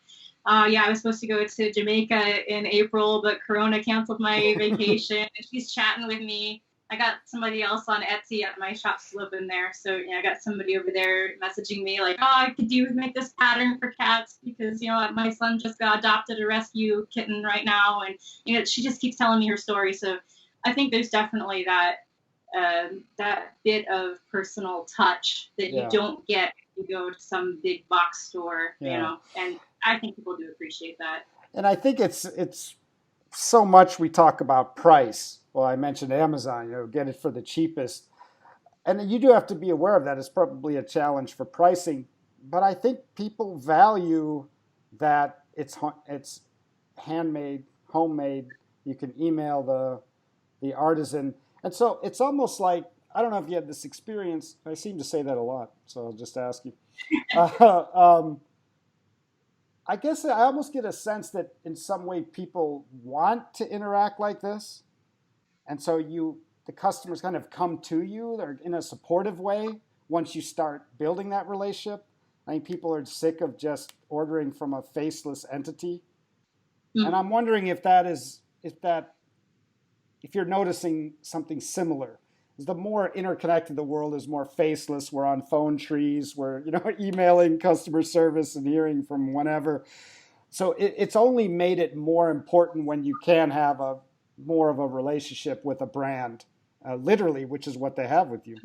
I was supposed to go to Jamaica in April, but Corona canceled my vacation. And she's chatting with me. I got somebody else on Etsy at my shop still open there. So, I got somebody over there messaging me like, oh, could you make this pattern for cats? Because, my son just got adopted a rescue kitten right now. And, she just keeps telling me her story. So I think there's definitely that bit of personal touch that you Yeah, don't get if you go to some big box store, yeah. and I think people do appreciate that. And I think it's so much we talk about price. Well, I mentioned Amazon, get it for the cheapest. And you do have to be aware of that. It's probably a challenge for pricing, but I think people value that it's handmade, homemade. You can email the artisan, and so it's almost like, I don't know if you had this experience. I seem to say that a lot, so I'll just ask you. Uh, um, I guess I almost get a sense that in some way people want to interact like this, and so the customers kind of come to you. They're in a supportive way once you start building that relationship. I think people are sick of just ordering from a faceless entity, and Mm. I'm wondering if you're noticing something similar. The more interconnected the world is, more faceless. We're on phone trees. We're emailing customer service and hearing from whenever. So it's only made it more important when you can have a more of a relationship with a brand, literally, which is what they have with you.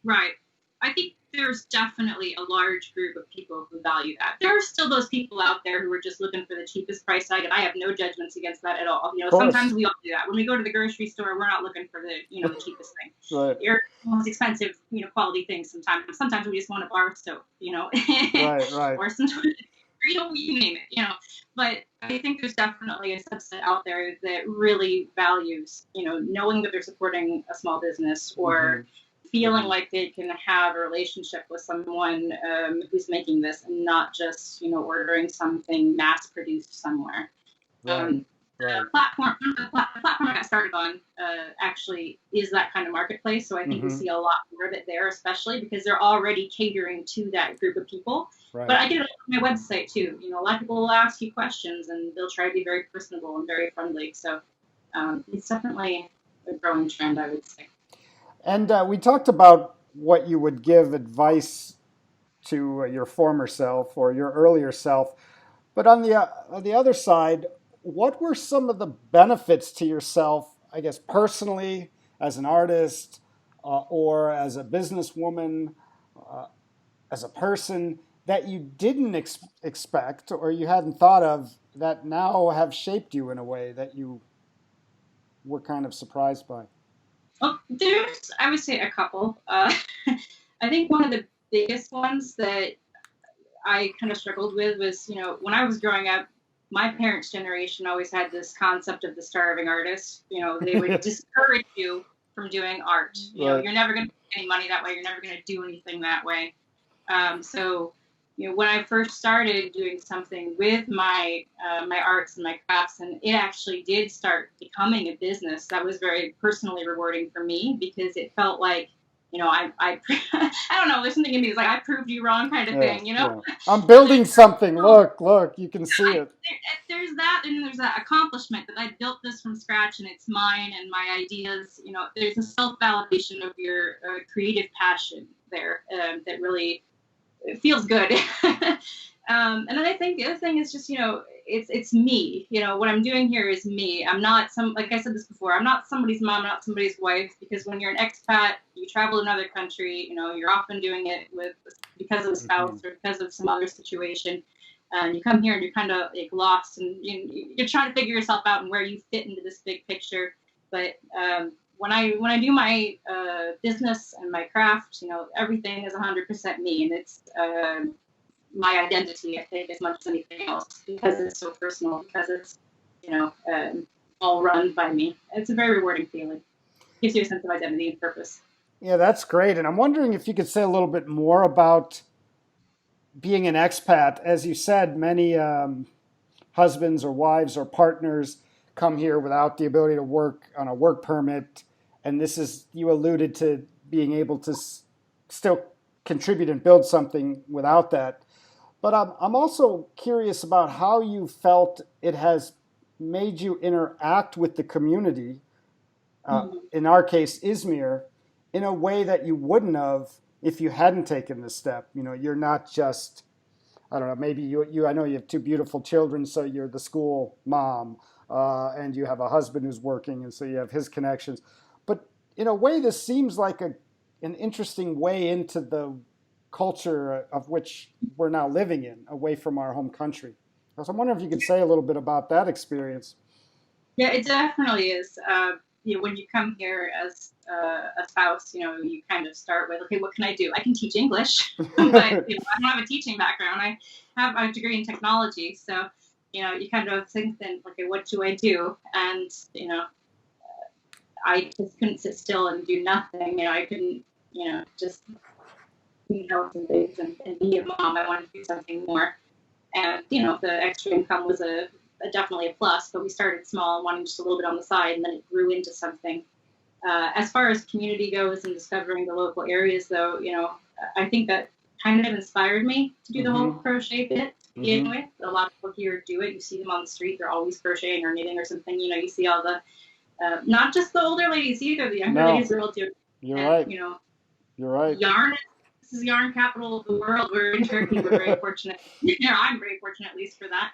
Right. I think there's definitely a large group of people who value that. There are still those people out there who are just looking for the cheapest price tag, and I have no judgments against that at all. Of Sometimes course, we all do that. When we go to the grocery store, we're not looking for the cheapest thing. right, You're most expensive, quality things sometimes. Sometimes we just want a bar of soap, right, right. or sometimes, you name it. But I think there's definitely a subset out there that really values, knowing that they're supporting a small business, Mm-hmm, or feeling mm-hmm. like they can have a relationship with someone who's making this, and not just ordering something mass produced somewhere. Right, Um, right. the platform I got started on actually is that kind of marketplace. So I think we Mm-hmm, see a lot more of it there, especially because they're already catering to that group of people. But right. I get it on my website too. A lot of people will ask you questions, and they'll try to be very personable and very friendly. So it's definitely a growing trend, I would say. And we talked about what you would give advice to your former self or your earlier self. But on the other side, what were some of the benefits to yourself, I guess, personally, as an artist, or as a businesswoman, uh, as a person, that you didn't expect or you hadn't thought of, that now have shaped you in a way that you were kind of surprised by? Well, there's, I would say, a couple. I think one of the biggest ones that I kind of struggled with was, when I was growing up, my parents' generation always had this concept of the starving artist. They would discourage you from doing art. Right. You're never going to make any money that way. You're never going to do anything that way. So, when I first started doing something with my arts and my crafts, and it actually did start becoming a business, that was very personally rewarding for me, because it felt like, I I don't know, there's something in me that's like, I proved you wrong kind of Yeah, thing. yeah. I'm building something. Look, you can see I, it. there's that, and there's that accomplishment that I built this from scratch, and it's mine and my ideas. There's a self validation of your creative passion there that really, it feels good. And then I think the other thing is just, it's me. What I'm doing here is me. I'm not like I said this before, I'm not somebody's mom, I'm not somebody's wife, because when you're an expat, you travel to another country, you're often doing it because of a Hmm. spouse or because of some other situation. And you come here and you're kind of like lost, and you're trying to figure yourself out and where you fit into this big picture. But when I do my business and my craft, everything is 100% me, and it's my identity, I think, as much as anything else, because it's so personal, because it's, you know, um, all run by me. It's a very rewarding feeling. Gives you a sense of identity and purpose. Yeah, that's great. And I'm wondering if you could say a little bit more about being an expat. As you said, many husbands or wives or partners come here without the ability to work on a work permit. And this is, you alluded to being able to still contribute and build something without that. But I'm also curious about how you felt it has made you interact with the community, Mm-hmm. in our case, Izmir, in a way that you wouldn't have if you hadn't taken this step. You're not just, I don't know, maybe I know you have two beautiful children, so you're the school mom, and you have a husband who's working, and so you have his connections. But in a way, this seems like an interesting way into the culture of which we're now living in, away from our home country. So I'm wondering if you could say a little bit about that experience. Yeah, it definitely is. When you come here as a spouse, you kind of start with, okay, what can I do? I can teach English, but I don't have a teaching background. I have a degree in technology, so you kind of think then, okay, what do I do? And I just couldn't sit still and do nothing. I couldn't, just help and things and be a mom. I wanted to do something more. And the extra income was definitely a plus, but we started small, wanting just a little bit on the side, and then it grew into something. As far as community goes and discovering the local areas, though, I think that kind of inspired me to do the whole Mm-hmm. crochet bit to begin Mm-hmm. with. A lot of people here do it. You see them on the street; they're always crocheting or knitting or something. You see all the not just the older ladies either; the younger No, ladies are all doing. you're And right. You're right. yarn. This is yarn capital of the world. We're in Turkey. We're very fortunate. I'm very fortunate, at least for that.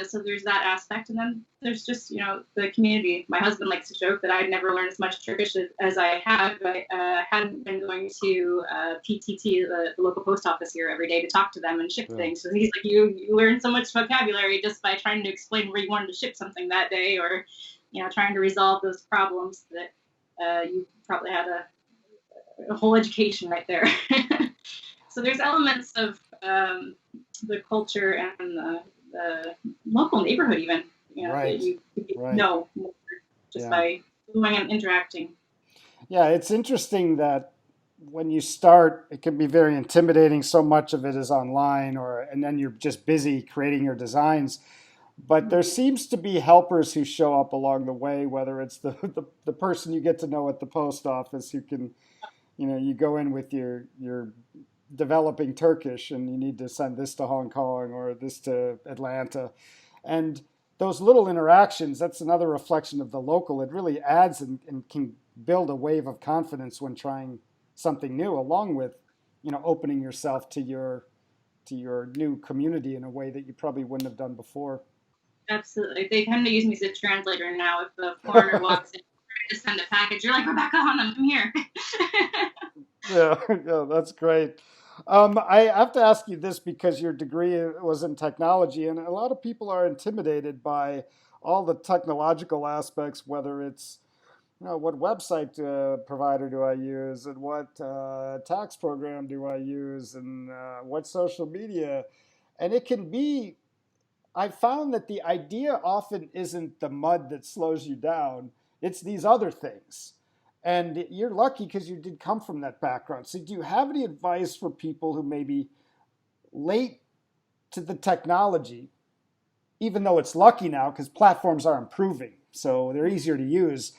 So there's that aspect, and then there's just the community. My husband likes to joke that I'd never learned as much Turkish as I have. I hadn't been going to PTT, the local post office here, every day to talk to them and ship Yeah. things. So he's like, you learn so much vocabulary just by trying to explain where you wanted to ship something that day, or trying to resolve those problems that you probably had a whole education right there. So there's elements of the culture and the local neighborhood even, that Right. you Right. know just Yeah. by doing and interacting. Yeah, it's interesting that when you start, it can be very intimidating. So much of it is online, and then you're just busy creating your designs. But there Mm-hmm. seems to be helpers who show up along the way, whether it's the person you get to know at the post office who can, you go in with your developing Turkish and you need to send this to Hong Kong or this to Atlanta. And those little interactions, that's another reflection of the local. It really adds and can build a wave of confidence when trying something new, along with, opening yourself to your new community in a way that you probably wouldn't have done before. Absolutely. They kind of use me as a translator now. If a foreigner walks in to send a package, you're like, Rebecca Hunnam, I'm here. Yeah, yeah, that's great. I have to ask you this because your degree was in technology, and a lot of people are intimidated by all the technological aspects, whether it's, what website provider do I use, and what tax program do I use, and what social media. And it can be, I found that the idea often isn't the mud that slows you down, it's these other things. And you're lucky because you did come from that background. So, do you have any advice for people who may be late to the technology, even though it's lucky now because platforms are improving, so they're easier to use?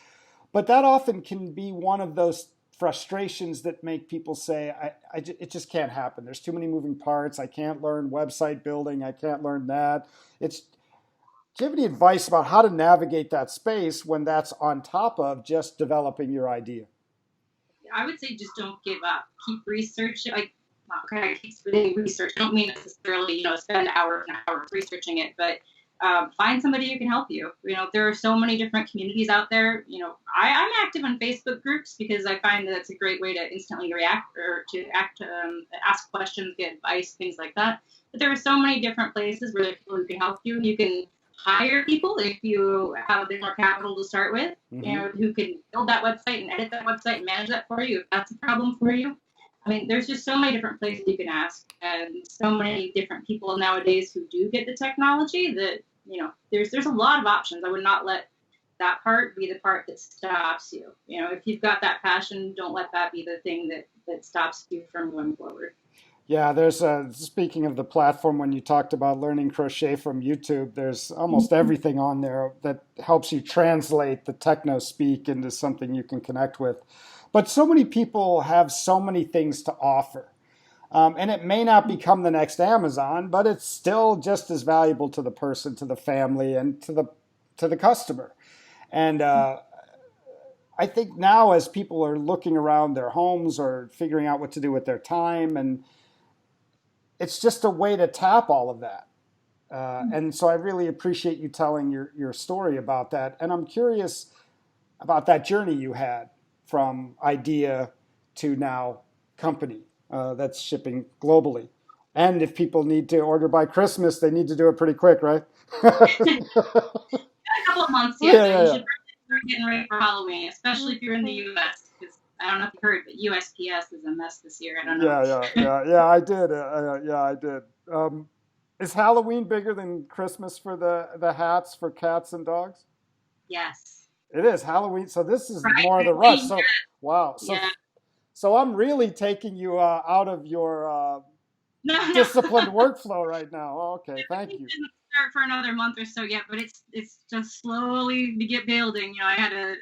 But that often can be one of those frustrations that make people say, it just can't happen. There's too many moving parts. I can't learn website building. I can't learn that. It's Do you have any advice about how to navigate that space when that's on top of just developing your idea? I would say just don't give up. Keep researching, like not kind of keeps doing research. I don't mean necessarily, spend hours and hours researching it, but find somebody who can help you. There are so many different communities out there. I'm active on Facebook groups because I find that it's a great way to instantly react or to ask questions, get advice, things like that. But there are so many different places where there are people who can help you. You can hire people if you have a bit more capital to start with, Mm-hmm. who can build that website and edit that website and manage that for you if that's a problem for you. I mean, there's just so many different places you can ask, and so many different people nowadays who do get the technology that there's a lot of options. I would not let that part be the part that stops you. If you've got that passion, don't let that be the thing that stops you from going forward. Yeah, there's speaking of the platform, when you talked about learning crochet from YouTube, there's almost everything on there that helps you translate the techno speak into something you can connect with. But so many people have so many things to offer. And it may not become the next Amazon, but it's still just as valuable to the person, to the family, and to the customer. And I think now, as people are looking around their homes or figuring out what to do with their time, and it's just a way to tap all of that. And so I really appreciate you telling your story about that. And I'm curious about that journey you had from idea to now company that's shipping globally. And if people need to order by Christmas, they need to do it pretty quick, right? A couple of months yet, Yeah, but yeah, you yeah. should probably start getting ready for Halloween, especially if you're in the U.S. Because I don't know if you heard, but USPS is a mess this year. I don't know. Yeah, yeah, yeah, yeah. I did. Yeah, I did. Is Halloween bigger than Christmas for the hats for cats and dogs? Yes. It is Halloween, so this is Right. more of the rush. Right. So wow, Yeah. so I'm really taking you out of your No, no. disciplined workflow right now. Oh, okay, thank It you. didn't start for another month or so yet, but it's just slowly to get building. I had a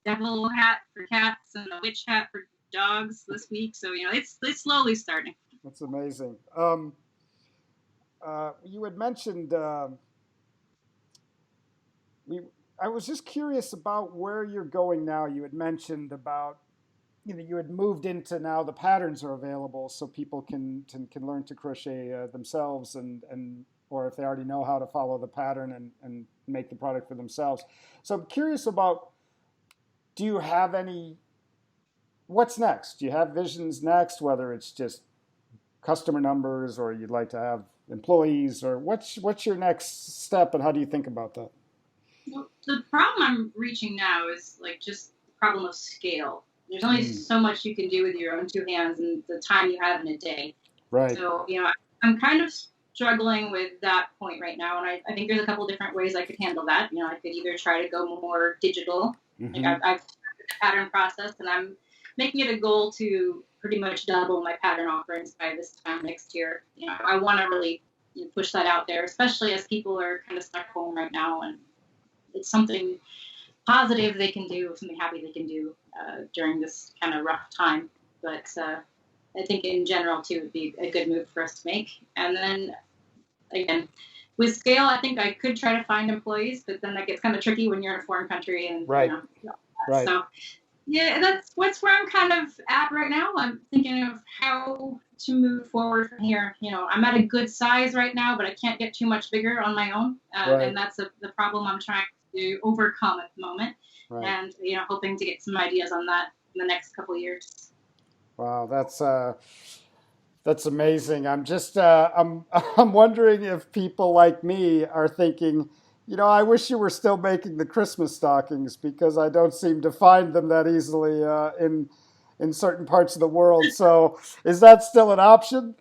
devil hat for cats and a witch hat for dogs this week, so it's slowly starting. That's amazing. You had mentioned we. I was just curious about where you're going now. You had mentioned about you had moved into now the patterns are available so people can learn to crochet themselves and or if they already know how to follow the pattern and make the product for themselves. So I'm curious about, do you have any, what's next? Do you have visions next, whether it's just customer numbers or you'd like to have employees, or what's your next step and how do you think about that? Well, the problem I'm reaching now is like just the problem of scale. There's only Mm, so much you can do with your own two hands and the time you have in a day. right. So, I'm kind of struggling with that point right now. And I think there's a couple different ways I could handle that. I could either try to go more digital, like Mm-hmm. I've started the pattern process and I'm making it a goal to pretty much double my pattern offerings by this time next year. I want to really push that out there, especially as people are kind of stuck home right now and it's something positive they can do, something happy they can do during this kind of rough time. But I think in general too would be a good move for us to make. And then again, with scale, I think I could try to find employees, but then that gets kind of tricky when you're in a foreign country and Right. Right. so yeah, that's where I'm kind of at right now. I'm thinking of how to move forward from here. I'm at a good size right now, but I can't get too much bigger on my own, Right. and that's the problem I'm trying to overcome at the moment. Right. And hoping to get some ideas on that in the next couple of years. Wow, that's amazing. I'm just I'm wondering if people like me are thinking, I wish you were still making the Christmas stockings because I don't seem to find them that easily in certain parts of the world. So, is that still an option,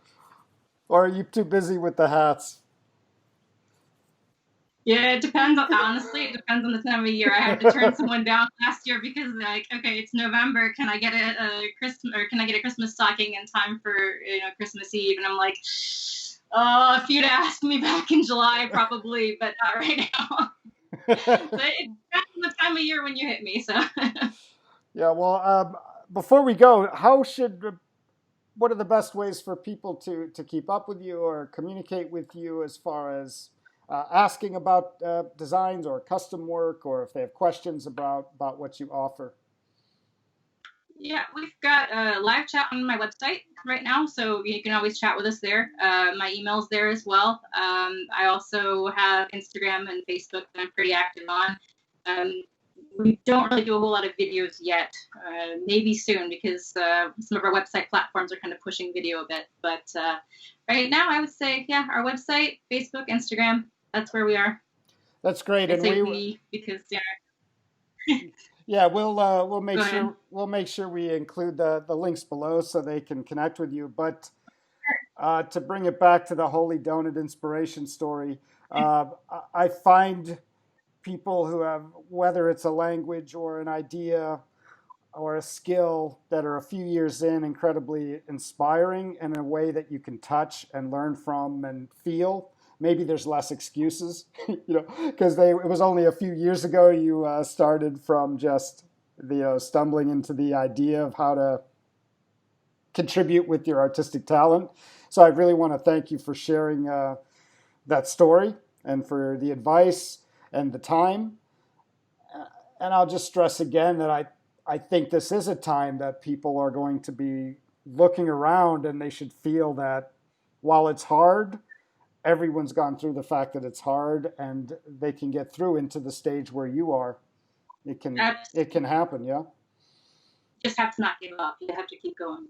or are you too busy with the hats? Yeah, it depends. Honestly, it depends on the time of year. I had to turn someone down last year because like, okay, it's November. Can I get a Christmas or can I get a Christmas stocking in time for Christmas Eve? And I'm like, oh, if you'd asked me back in July, probably, but not right now. So it depends on the time of year when you hit me. So Yeah. Well, before we go, what are the best ways for people to keep up with you or communicate with you as far as asking about designs or custom work, or if they have questions about what you offer? Yeah, we've got a live chat on my website right now, so you can always chat with us there. My email's there as well. I also have Instagram and Facebook that I'm pretty active on. Um, we don't really do a whole lot of videos yet. Maybe soon because some of our website platforms are kind of pushing video a bit. But right now, I would say, yeah, our website, Facebook, Instagram, that's where we are. That's great, I and say we because, yeah, yeah, go ahead. we'll make sure we include the links below so they can connect with you. But to bring it back to the Holy Donut inspiration story, I find people who have, whether it's a language or an idea or a skill that are a few years in, incredibly inspiring in a way that you can touch and learn from and feel. Maybe there's less excuses, because it was only a few years ago you started from just stumbling into the idea of how to contribute with your artistic talent. So I really want to thank you for sharing that story and for the advice and the time. And I'll just stress again that I think this is a time that people are going to be looking around and they should feel that while it's hard, everyone's gone through the fact that it's hard and they can get through into the stage where you are. It can Absolutely. happen, yeah. Just have to not give up. You have to keep going.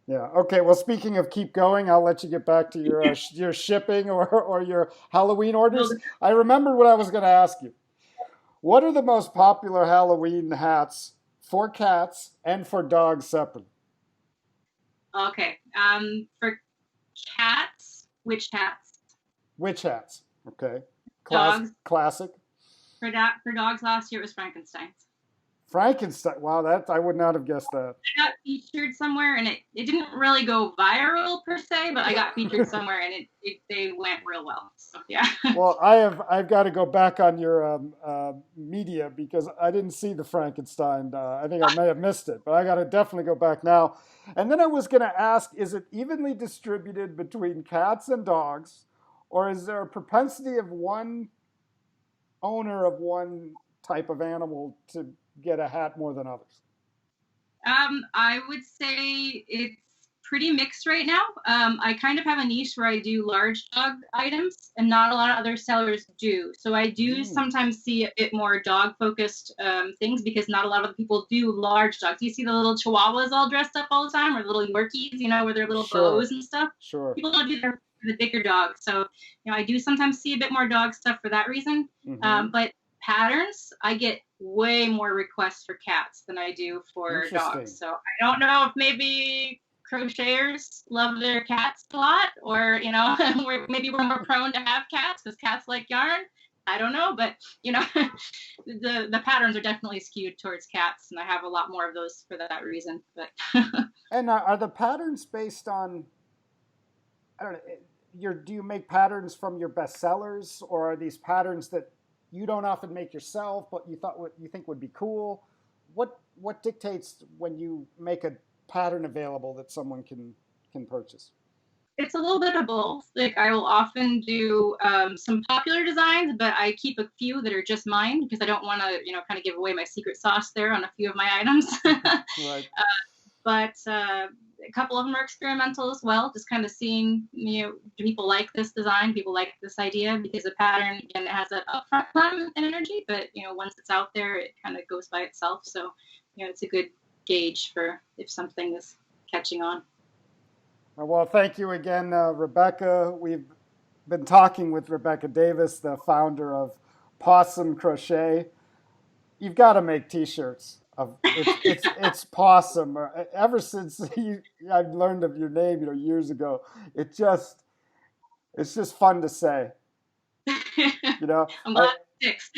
Yeah. Okay. Well, speaking of keep going, I'll let you get back to your shipping or your Halloween Will orders. do. I remember what I was going to ask you. What are the most popular Halloween hats for cats and for dogs separately? Okay. For cats, witch hats. Witch hats. Okay. Dogs. Classic. For dogs, last year it was Frankenstein's. Frankenstein. Wow, that I would not have guessed that. I got featured somewhere, and it didn't really go viral per se, but I got featured somewhere, and they went real well. So yeah. Well, I've got to go back on your media because I didn't see the Frankenstein. I think I may have missed it, but I got to definitely go back now. And then I was going to ask: is it evenly distributed between cats and dogs, or is there a propensity of one owner of one type of animal to get a hat more than others? I would say it's pretty mixed right now. I kind of have a niche where I do large dog items, and not a lot of other sellers do. So I do Mm, sometimes see a bit more dog focused things because not a lot of people do large dogs. You see the little chihuahuas all dressed up all the time, or little Yorkies, with their little sure, bows and stuff. sure. People don't do that for the bigger dogs. So, I do sometimes see a bit more dog stuff for that reason. Hmm. But patterns, I get way more requests for cats than I do for Interesting. dogs. So I don't know if maybe crocheters love their cats a lot, or maybe we're more prone to have cats because cats like yarn. I don't know, but the patterns are definitely skewed towards cats, and I have a lot more of those for that reason. But And are the patterns based on, I don't know, do you make patterns from your best sellers, or are these patterns that you don't often make yourself, but you thought what you think would be cool? What dictates when you make a pattern available that someone can purchase? it's a little bit of both. Like I will often do some popular designs, but I keep a few that are just mine because I don't want to, kind of give away my secret sauce there on a few of my items. Right. But a couple of them are experimental as well, just kind of seeing, do people like this design? People like this idea because the pattern, again, it has an upfront plan and energy, but once it's out there, it kind of goes by itself. So, it's a good gauge for if something is catching on. Well, thank you again, Rebecca. We've been talking with Rebecca Davis, the founder of Pawsome Crochet. You've got to make T-shirts of it's Pawsome. Ever since I've learned of your name, years ago, it just it's just fun to say. You know, I'm glad I it sticks.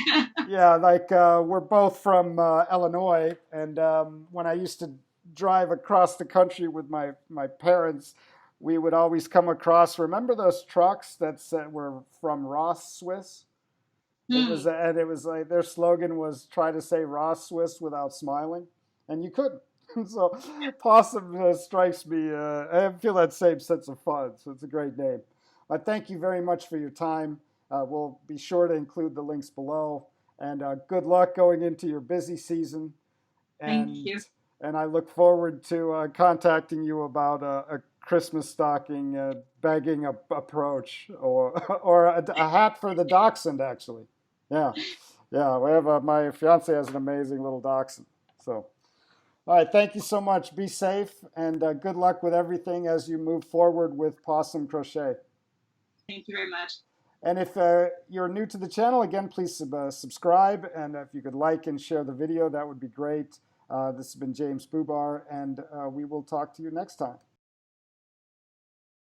yeah, like we're both from Illinois, and when I used to drive across the country with my parents, we would always come across. Remember those trucks that were from Ross Swiss? And it was like their slogan was "Try to say Ross Swiss without smiling," and you couldn't. So, Possum strikes me. I feel that same sense of fun. So it's a great name. Thank you very much for your time. We'll be sure to include the links below. And good luck going into your busy season. Thank and you. I look forward to contacting you about a Christmas stocking begging approach, or or a hat for the dachshund. Actually, yeah, yeah. We have my fiance has an amazing little dachshund. So, all right, thank you so much. Be safe, and good luck with everything as you move forward with Pawsome Crochet. Thank you very much. And if you're new to the channel, again, please subscribe. And if you could like and share the video, that would be great. This has been James Bubar, and we will talk to you next time.